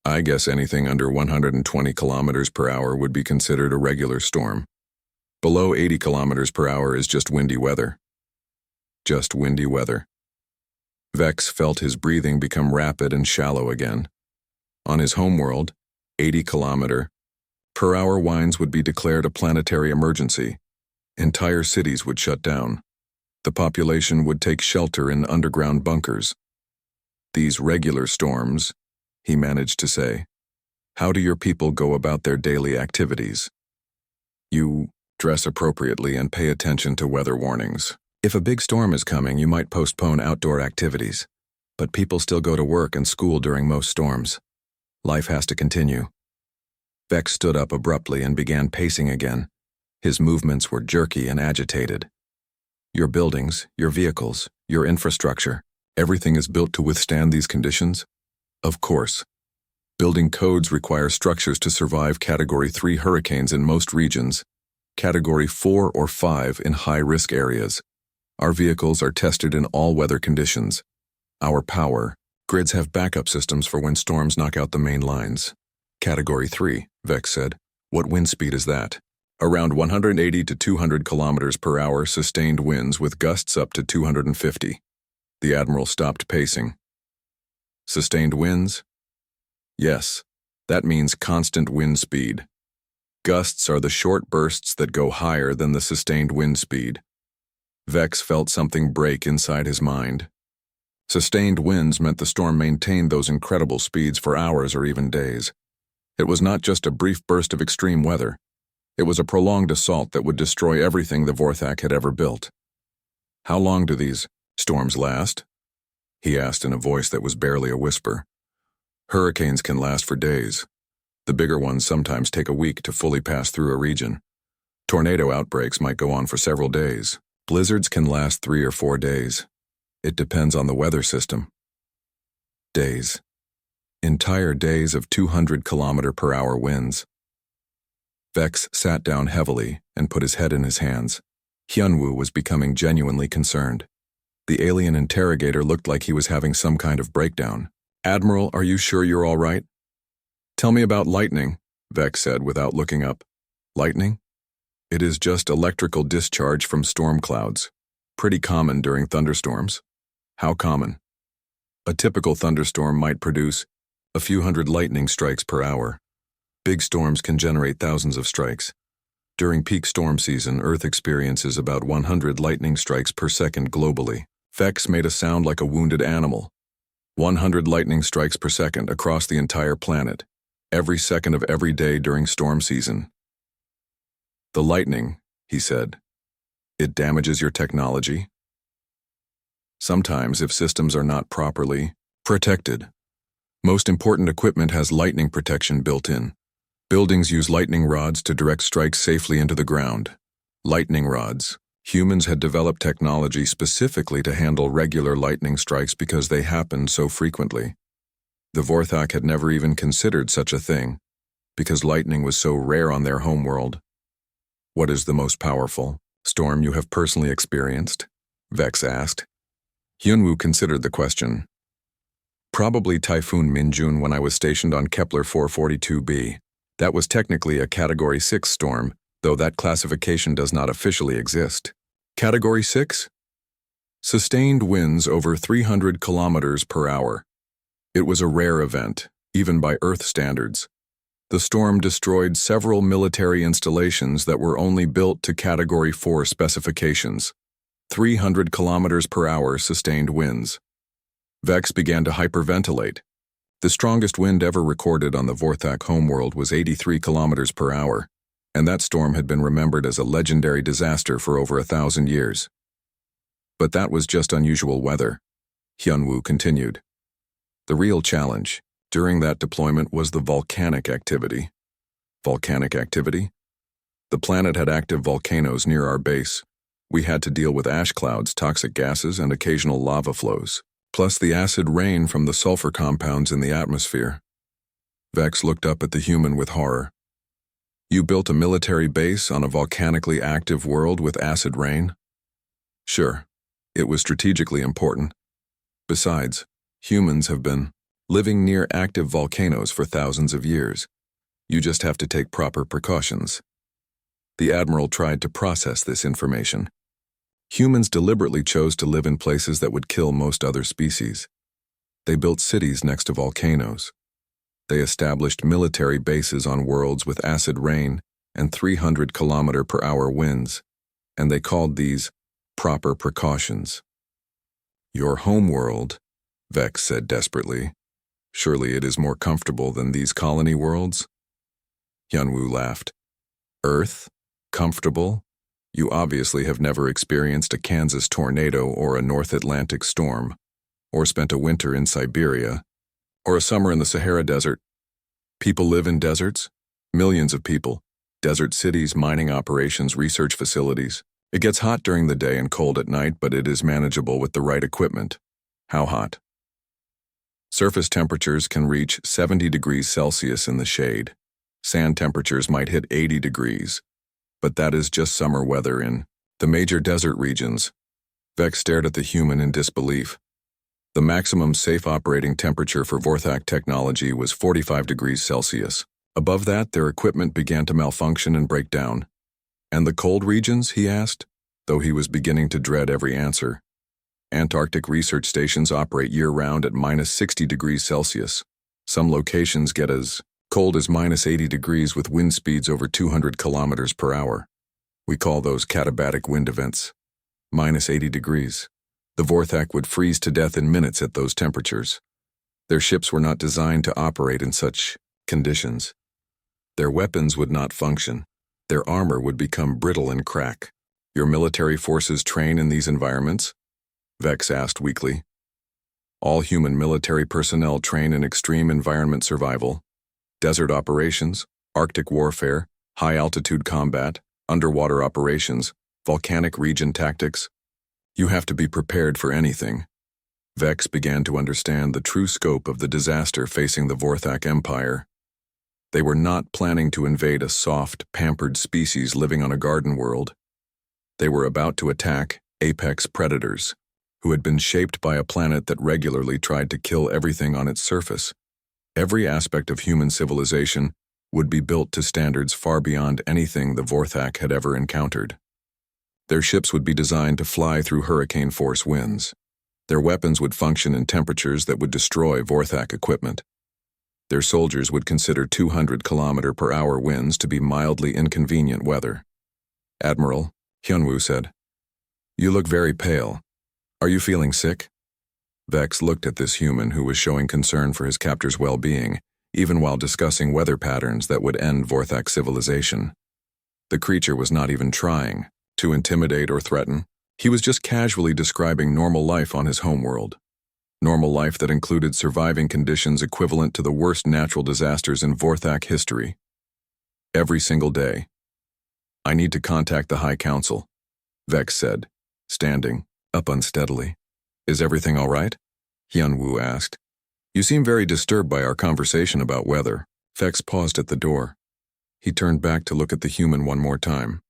"I guess anything under 120 kilometers per hour would be considered a regular storm. Below 80 kilometers per hour is just windy weather." Just windy weather. Vex felt his breathing become rapid and shallow again. On his homeworld, 80-kilometer-per-hour winds would be declared a planetary emergency. Entire cities would shut down. The population would take shelter in underground bunkers. "These regular storms," he managed to say. "How do your people go about their daily activities?" "You dress appropriately and pay attention to weather warnings. If a big storm is coming, you might postpone outdoor activities. But people still go to work and school during most storms. Life has to continue." Vex stood up abruptly and began pacing again. His movements were jerky and agitated. "Your buildings, your vehicles, your infrastructure, everything is built to withstand these conditions?" "Of course. Building codes require structures to survive Category 3 hurricanes in most regions, Category 4 or 5 in high-risk areas. Our vehicles are tested in all weather conditions. Our power grids have backup systems for when storms knock out the main lines." "Category 3, Vex said. "What wind speed is that?" "Around 180 to 200 kilometers per hour sustained winds with gusts up to 250. The Admiral stopped pacing. "Sustained winds?" "Yes, that means constant wind speed. Gusts are the short bursts that go higher than the sustained wind speed." Vex felt something break inside his mind. Sustained winds meant the storm maintained those incredible speeds for hours or even days. It was not just a brief burst of extreme weather. It was a prolonged assault that would destroy everything the Vorthak had ever built. "How long do these storms last?" he asked in a voice that was barely a whisper. "Hurricanes can last for days. The bigger ones sometimes take a week to fully pass through a region. Tornado outbreaks might go on for several days. Blizzards can last 3 or 4 days. It depends on the weather system." Days. Entire days of 200-kilometer-per-hour winds. Vex sat down heavily and put his head in his hands. Hyunwoo was becoming genuinely concerned. The alien interrogator looked like he was having some kind of breakdown. "Admiral, are you sure you're all right?" "Tell me about lightning," Vex said without looking up. "Lightning? It is just electrical discharge from storm clouds. Pretty common during thunderstorms." "How common?" "A typical thunderstorm might produce a few hundred lightning strikes per hour. Big storms can generate thousands of strikes. During peak storm season, Earth experiences about 100 lightning strikes per second globally." Vex made a sound like a wounded animal. 100 lightning strikes per second across the entire planet, every second of every day during storm season. The lightning, he said. It damages your technology. Sometimes, if systems are not properly protected. Most important equipment has lightning protection built in. Buildings use lightning rods to direct strikes safely into the ground. Lightning rods. Humans had developed technology specifically to handle regular lightning strikes because they happened so frequently. The Vorthak had never even considered such a thing, because lightning was so rare on their homeworld. What is the most powerful storm you have personally experienced? Vex asked. Hyunwoo considered the question. Probably Typhoon Minjun when I was stationed on Kepler 442b. That was technically a Category 6 storm, though that classification does not officially exist. Category 6? Sustained winds over 300 kilometers per hour. It was a rare event, even by Earth standards. The storm destroyed several military installations that were only built to Category 4 specifications. 300 kilometers per hour sustained winds. Vex began to hyperventilate. The strongest wind ever recorded on the Vorthak homeworld was 83 kilometers per hour, and that storm had been remembered as a legendary disaster for over 1,000 years. But that was just unusual weather, Hyunwoo continued. The real challenge during that deployment was the volcanic activity. Volcanic activity? The planet had active volcanoes near our base. We had to deal with ash clouds, toxic gases, and occasional lava flows, plus the acid rain from the sulfur compounds in the atmosphere. Vex looked up at the human with horror. You built a military base on a volcanically active world with acid rain? Sure, it was strategically important. Besides, humans have been living near active volcanoes for thousands of years. You just have to take proper precautions. The Admiral tried to process this information. Humans deliberately chose to live in places that would kill most other species. They built cities next to volcanoes. They established military bases on worlds with acid rain and 300 km/h winds, and they called these proper precautions. Your homeworld, Vex said desperately. Surely it is more comfortable than these colony worlds? Hyunwoo laughed. Earth? Comfortable? You obviously have never experienced a Kansas tornado or a North Atlantic storm, or spent a winter in Siberia, or a summer in the Sahara Desert. People live in deserts? Millions of people. Desert cities, mining operations, research facilities. It gets hot during the day and cold at night, but it is manageable with the right equipment. How hot? Surface temperatures can reach 70 degrees Celsius in the shade. Sand temperatures might hit 80 degrees. But that is just summer weather in the major desert regions. Vex stared at the human in disbelief. The maximum safe operating temperature for Vorthak technology was 45 degrees Celsius. Above that, their equipment began to malfunction and break down. And the cold regions, he asked, though he was beginning to dread every answer. Antarctic research stations operate year-round at -60 degrees Celsius. Some locations get as cold as -80 degrees with wind speeds over 200 km/h. We call those katabatic wind events. -80 degrees. The Vorthak would freeze to death in minutes at those temperatures. Their ships were not designed to operate in such conditions. Their weapons would not function. Their armor would become brittle and crack. Your military forces train in these environments? Vex asked weakly. All human military personnel train in extreme environment survival. Desert operations, Arctic warfare, high-altitude combat, underwater operations, volcanic region tactics. You have to be prepared for anything. Vex began to understand the true scope of the disaster facing the Vorthak Empire. They were not planning to invade a soft, pampered species living on a garden world. They were about to attack apex predators, who had been shaped by a planet that regularly tried to kill everything on its surface. Every aspect of human civilization would be built to standards far beyond anything the Vorthak had ever encountered. Their ships would be designed to fly through hurricane-force winds. Their weapons would function in temperatures that would destroy Vorthak equipment. Their soldiers would consider 200 km/h winds to be mildly inconvenient weather. Admiral, Hyunwoo said, "You look very pale. Are you feeling sick?" Vex looked at this human who was showing concern for his captor's well-being, even while discussing weather patterns that would end Vorthak civilization. The creature was not even trying to intimidate or threaten. He was just casually describing normal life on his homeworld. Normal life that included surviving conditions equivalent to the worst natural disasters in Vorthak history. Every single day. "I need to contact the High Council," Vex said, standing up unsteadily. "Is everything all right?" Hyunwoo asked. "You seem very disturbed by our conversation about weather." Vex paused at the door. He turned back to look at the human one more time.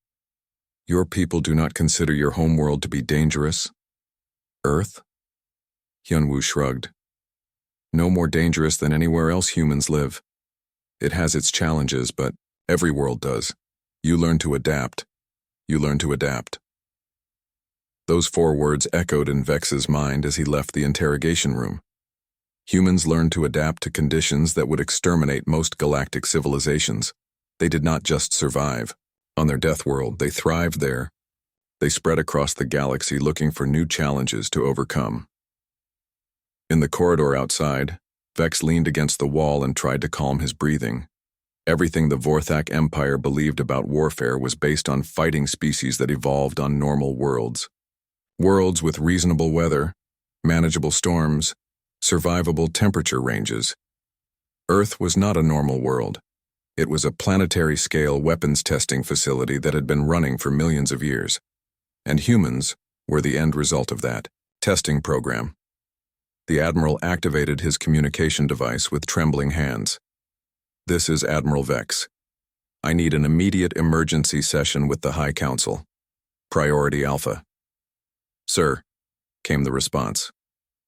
"Your people do not consider your homeworld to be dangerous?" "Earth?" Hyunwoo shrugged. "No more dangerous than anywhere else humans live. It has its challenges, but every world does. You learn to adapt. You learn to adapt." Those 4 words echoed in Vex's mind as he left the interrogation room. Humans learn to adapt to conditions that would exterminate most galactic civilizations. They did not just survive. On their death world, they thrived there. They spread across the galaxy looking for new challenges to overcome. In the corridor outside, Vex leaned against the wall and tried to calm his breathing. Everything the Vorthak Empire believed about warfare was based on fighting species that evolved on normal worlds. Worlds with reasonable weather, manageable storms, survivable temperature ranges. Earth was not a normal world. It was a planetary-scale weapons testing facility that had been running for millions of years. And humans were the end result of that testing program. The Admiral activated his communication device with trembling hands. "This is Admiral Vex. I need an immediate emergency session with the High Council. Priority Alpha." "Sir," came the response.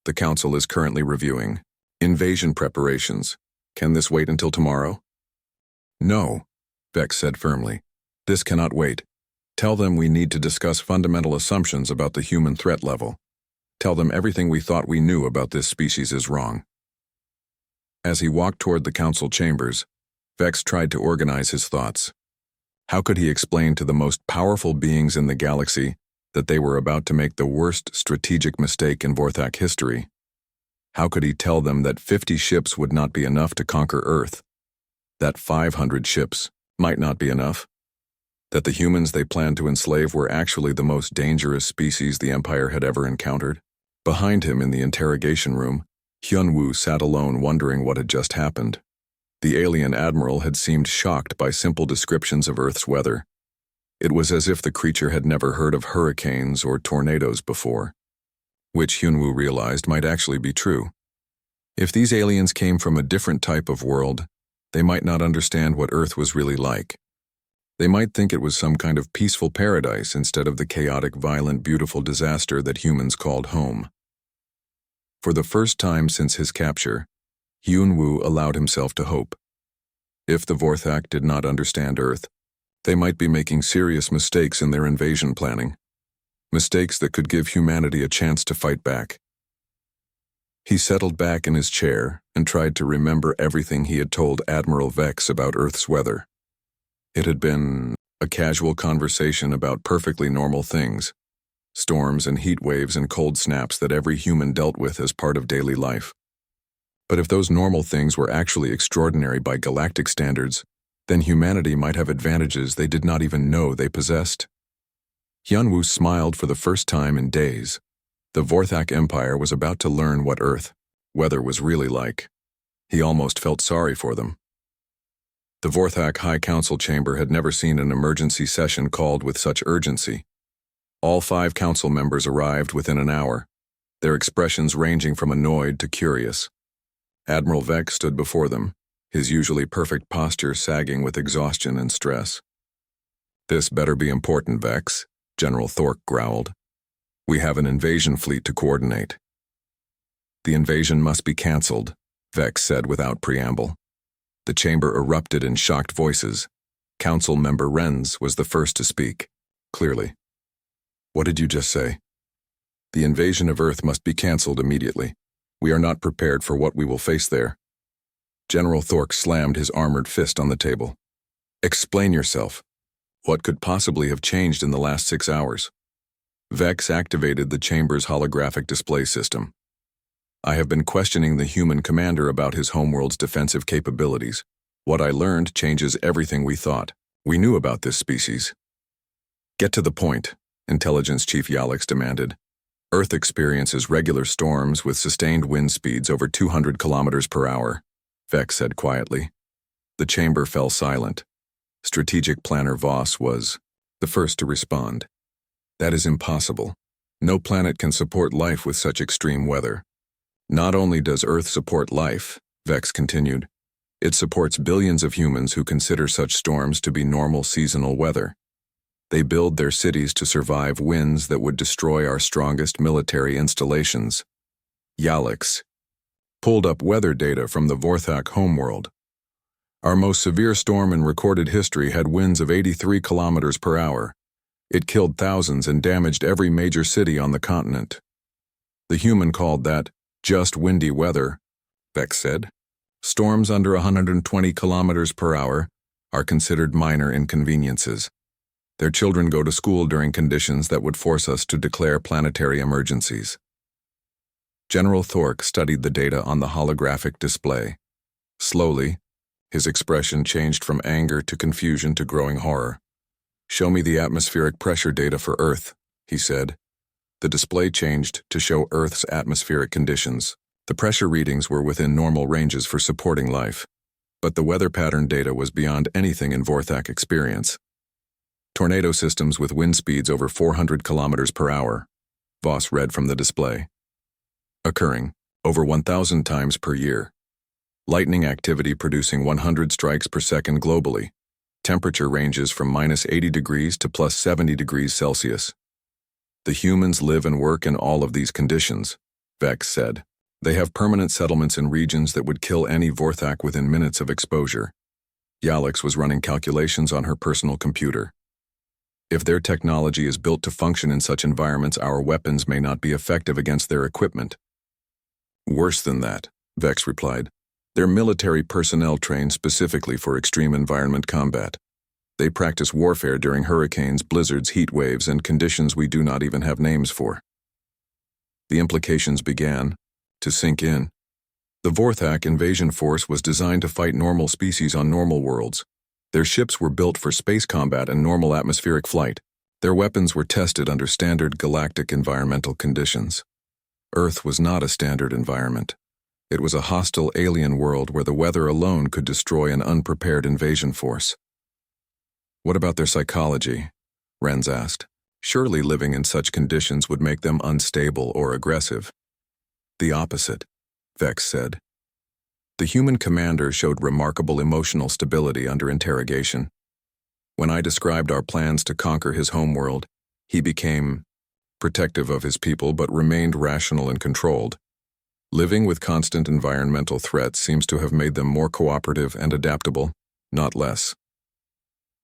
"The Council is currently reviewing invasion preparations. Can this wait until tomorrow?" "No," Vex said firmly. "This cannot wait. Tell them we need to discuss fundamental assumptions about the human threat level. Tell them everything we thought we knew about this species is wrong." As he walked toward the council chambers, Vex tried to organize his thoughts. How could he explain to the most powerful beings in the galaxy that they were about to make the worst strategic mistake in Vorthak history? How could he tell them that 50 ships would not be enough to conquer Earth? That 500 ships might not be enough? That the humans they planned to enslave were actually the most dangerous species the Empire had ever encountered? Behind him in the interrogation room, Hyunwoo sat alone wondering what had just happened. The alien admiral had seemed shocked by simple descriptions of Earth's weather. It was as if the creature had never heard of hurricanes or tornadoes before, which Hyunwoo realized might actually be true. If these aliens came from a different type of world, they might not understand what Earth was really like. They might think it was some kind of peaceful paradise instead of the chaotic, violent, beautiful disaster that humans called home. For the first time since his capture, Hyunwoo allowed himself to hope. If the Vorthak did not understand Earth, they might be making serious mistakes in their invasion planning. Mistakes that could give humanity a chance to fight back. He settled back in his chair and tried to remember everything he had told Admiral Vex about Earth's weather. It had been a casual conversation about perfectly normal things, storms and heat waves and cold snaps that every human dealt with as part of daily life. But if those normal things were actually extraordinary by galactic standards, then humanity might have advantages they did not even know they possessed. Hyunwoo smiled for the first time in days. The Vorthak Empire was about to learn what Earth weather was really like. He almost felt sorry for them. The Vorthak High Council chamber had never seen an emergency session called with such urgency. All 5 council members arrived within an hour, their expressions ranging from annoyed to curious. Admiral Vex stood before them, his usually perfect posture sagging with exhaustion and stress. "This better be important, Vex," General Thork growled. "We have an invasion fleet to coordinate." "The invasion must be cancelled," Vex said without preamble. The chamber erupted in shocked voices. Council member Renz was the first to speak, clearly. "What did you just say?" "The invasion of Earth must be cancelled immediately. We are not prepared for what we will face there." General Thork slammed his armored fist on the table. "Explain yourself. What could possibly have changed in the last 6 hours?" Vex activated the chamber's holographic display system. "I have been questioning the human commander about his homeworld's defensive capabilities. What I learned changes everything we thought." We knew about this species. Get to the point, Intelligence Chief Yalix demanded. Earth experiences regular storms with sustained wind speeds over 200 kilometers per hour, Vex said quietly. The chamber fell silent. Strategic Planner Voss was the first to respond. That is impossible. No planet can support life with such extreme weather. Not only does Earth support life, Vex continued, it supports billions of humans who consider such storms to be normal seasonal weather. They build their cities to survive winds that would destroy our strongest military installations. Yalix pulled up weather data from the Vorthak homeworld. Our most severe storm in recorded history had winds of 83 kilometers per hour. It killed thousands and damaged every major city on the continent. The human called that just windy weather, Vex said. Storms under 120 kilometers per hour are considered minor inconveniences. Their children go to school during conditions that would force us to declare planetary emergencies. General Thork studied the data on the holographic display. Slowly, his expression changed from anger to confusion to growing horror. Show me the atmospheric pressure data for Earth, he said. The display changed to show Earth's atmospheric conditions. The pressure readings were within normal ranges for supporting life, but the weather pattern data was beyond anything in Vorthak experience. Tornado systems with wind speeds over 400 kilometers per hour, Voss read from the display. Occurring over 1,000 times per year. Lightning activity producing 100 strikes per second globally. Temperature ranges from -80 degrees to +70 degrees Celsius. The humans live and work in all of these conditions, Vex said. They have permanent settlements in regions that would kill any Vorthak within minutes of exposure. Yalix was running calculations on her personal computer. If their technology is built to function in such environments, our weapons may not be effective against their equipment. Worse than that, Vex replied. They're military personnel trained specifically for extreme environment combat. They practice warfare during hurricanes, blizzards, heat waves, and conditions we do not even have names for. The implications began to sink in. The Vorthak invasion force was designed to fight normal species on normal worlds. Their ships were built for space combat and normal atmospheric flight. Their weapons were tested under standard galactic environmental conditions. Earth was not a standard environment. It was a hostile alien world where the weather alone could destroy an unprepared invasion force. What about their psychology? Renz asked. Surely living in such conditions would make them unstable or aggressive. The opposite, Vex said. The human commander showed remarkable emotional stability under interrogation. When I described our plans to conquer his homeworld, he became protective of his people but remained rational and controlled. Living with constant environmental threats seems to have made them more cooperative and adaptable, not less.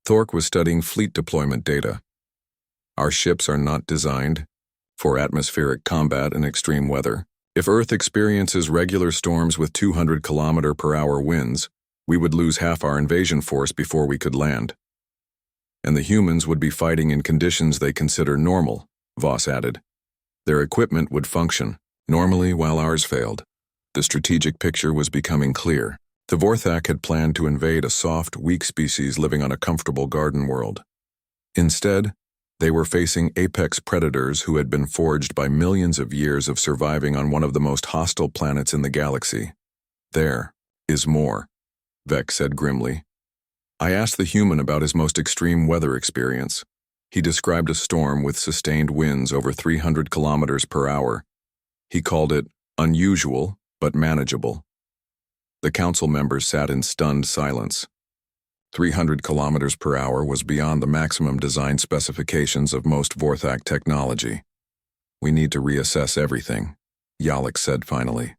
Thork was studying fleet deployment data. Our ships are not designed for atmospheric combat in extreme weather. If Earth experiences regular storms with 200 km/h winds, we would lose half our invasion force before we could land. And the humans would be fighting in conditions they consider normal, Voss added. Their equipment would function normally while ours failed. The strategic picture was becoming clear. The Vorthak had planned to invade a soft, weak species living on a comfortable garden world. Instead, they were facing apex predators who had been forged by millions of years of surviving on one of the most hostile planets in the galaxy. There is more, Vex said grimly. I asked the human about his most extreme weather experience. He described a storm with sustained winds over 300 km/h. He called it unusual but manageable. The council members sat in stunned silence. 300 km/h was beyond the maximum design specifications of most Vorthak technology. We need to reassess everything, Yalix said finally.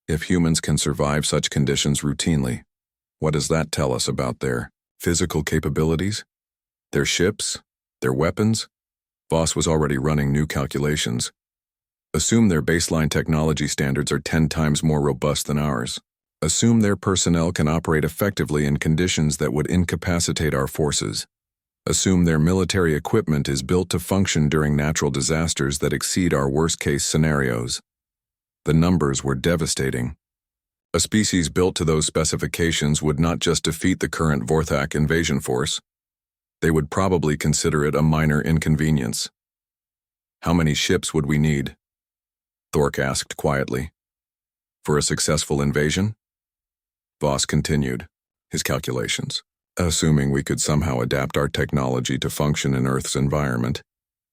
If humans can survive such conditions routinely, what does that tell us about their physical capabilities? Their ships? Their weapons? Voss was already running new calculations. Assume their baseline technology standards are 10 times more robust than ours. Assume their personnel can operate effectively in conditions that would incapacitate our forces. Assume their military equipment is built to function during natural disasters that exceed our worst-case scenarios. The numbers were devastating. A species built to those specifications would not just defeat the current Vorthak invasion force. They would probably consider it a minor inconvenience. How many ships would we need? Thork asked quietly. For a successful invasion? Voss continued his calculations. Assuming we could somehow adapt our technology to function in Earth's environment,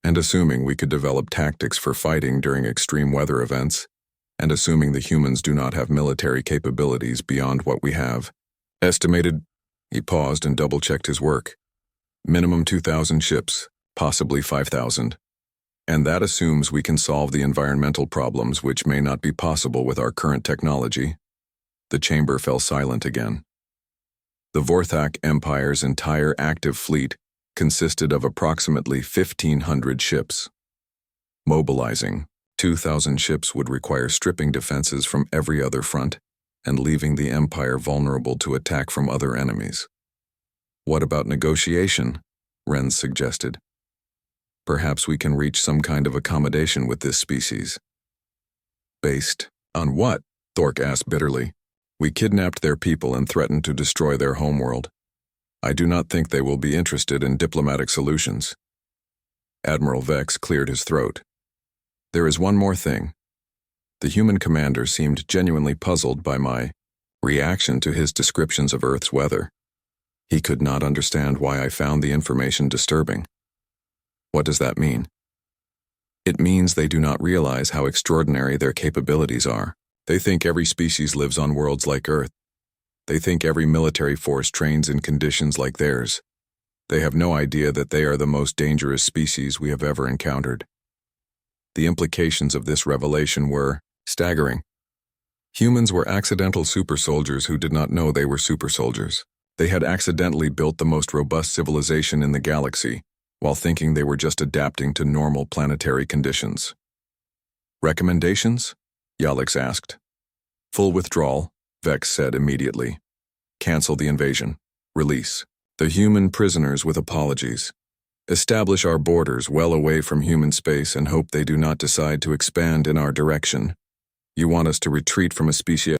and assuming we could develop tactics for fighting during extreme weather events, and assuming the humans do not have military capabilities beyond what we have. Estimated, he paused and double-checked his work. Minimum 2,000 ships, possibly 5,000. And that assumes we can solve the environmental problems which may not be possible with our current technology. The chamber fell silent again. The Vorthak Empire's entire active fleet consisted of approximately 1,500 ships. Mobilizing 2,000 ships would require stripping defenses from every other front and leaving the Empire vulnerable to attack from other enemies. What about negotiation? Renz suggested. Perhaps we can reach some kind of accommodation with this species. Based on what? Thork asked bitterly. We kidnapped their people and threatened to destroy their homeworld. I do not think they will be interested in diplomatic solutions. Admiral Vex cleared his throat. There is one more thing. The human commander seemed genuinely puzzled by my reaction to his descriptions of Earth's weather. He could not understand why I found the information disturbing. What does that mean? It means they do not realize how extraordinary their capabilities are. They think every species lives on worlds like Earth. They think every military force trains in conditions like theirs. They have no idea that they are the most dangerous species we have ever encountered. The implications of this revelation were staggering. Humans were accidental super soldiers who did not know they were super soldiers. They had accidentally built the most robust civilization in the galaxy, while thinking they were just adapting to normal planetary conditions. Recommendations? Yalix asked. Full withdrawal, Vex said immediately. Cancel the invasion. Release the human prisoners with apologies. Establish our borders well away from human space and hope they do not decide to expand in our direction. You want us to retreat from a species